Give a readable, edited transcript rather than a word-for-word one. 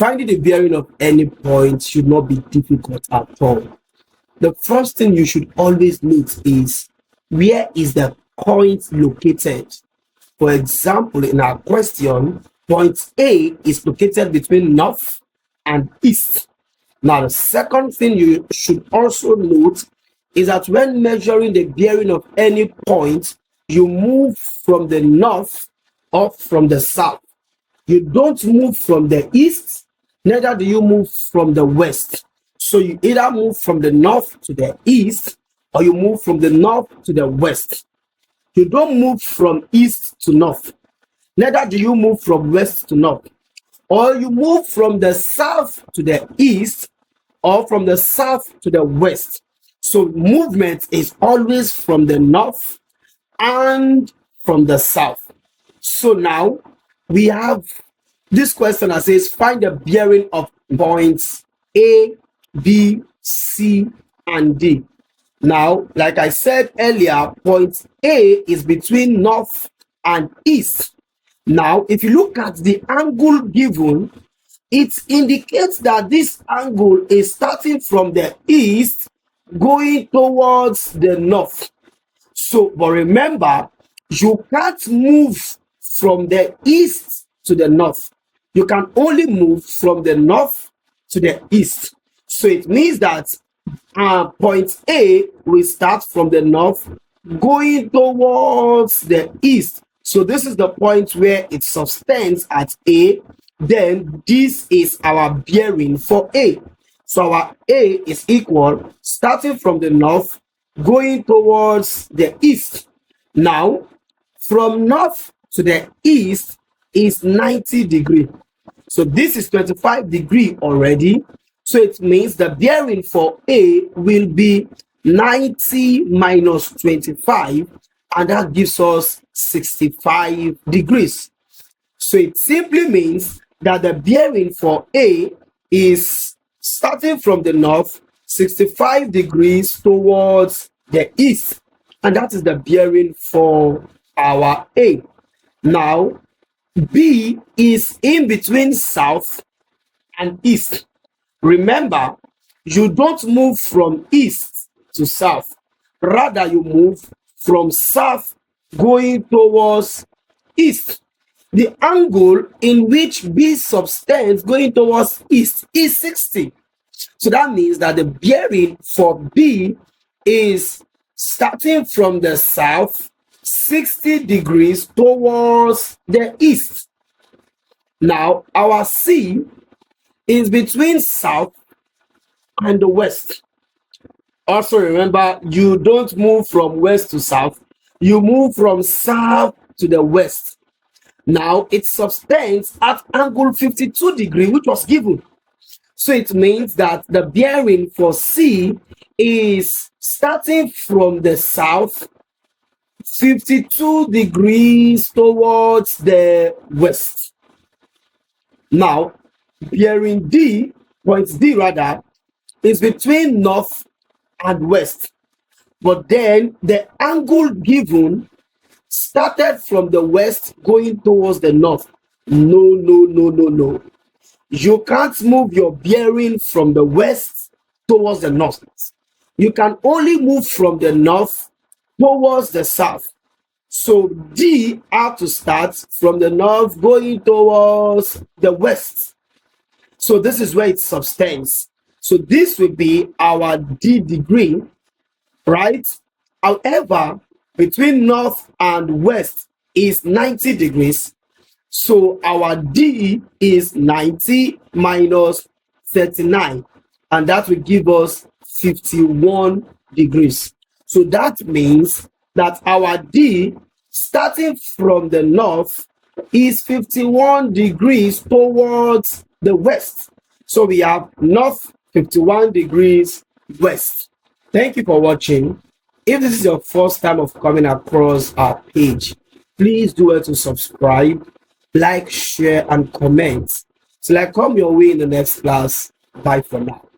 Finding the bearing of any point should not be difficult at all. The first thing you should always note is, where is the point located? For example, in our question, point A is located between north and east. Now, the second thing you should also note is that when measuring the bearing of any point, you move from the north or from the south. You don't move from the east, neither do you move from the west. So you either move from the north to the east, or you move from the north to the west. You don't move from east to north, neither do you move from west to north. Or you move from the south to the east, or from the south to the west. So movement is always from the north and from the south. So now we have this question that says, find the bearing of points A, B, C, and D. Now, like I said earlier, point A is between north and east. Now, if you look at the angle given, it indicates that this angle is starting from the east going towards the north. So, but remember, you can't move from the east to the north. You can only move from the north to the east. So it means that point A will start from the north going towards the east. So this is the point where it subtends at A. Then this is our bearing for A. So our A is equal, starting from the north, going towards the east. Now, from north to the east is 90 degrees. So this is 25 degrees already. So it means the bearing for A will be 90 minus 25, and that gives us 65 degrees. So it simply means that the bearing for A is starting from the north, 65 degrees towards the east, and that is the bearing for our A. Now, B is in between south and east. Remember, you don't move from east to south. Rather, you move from south going towards east. The angle in which B subtends going towards east is 60. So that means that the bearing for B is starting from the south, 60 degrees towards the east. Now, our C is between south and the west. Also remember, you don't move from west to south, you move from south to the west. Now it subtends at angle 52 degrees, which was given. So it means that the bearing for C is starting from the south, 52 degrees towards the west. Now, bearing D, point D rather, is between north and west. But then the angle given started from the west going towards the north. No. You can't move your bearing from the west towards the north. You can only move from the north towards the south. So D have to start from the north going towards the west. So this is where it subtends. So this will be our D degree, right? However, between north and west is 90 degrees. So our D is 90 minus 39, and that will give us 51 degrees. So that means that our D, starting from the north, is 51 degrees towards the west. So we have north 51 degrees west. Thank you for watching. If this is your first time of coming across our page, please do well to subscribe, like, share, and comment till I come your way in the next class. Bye for now.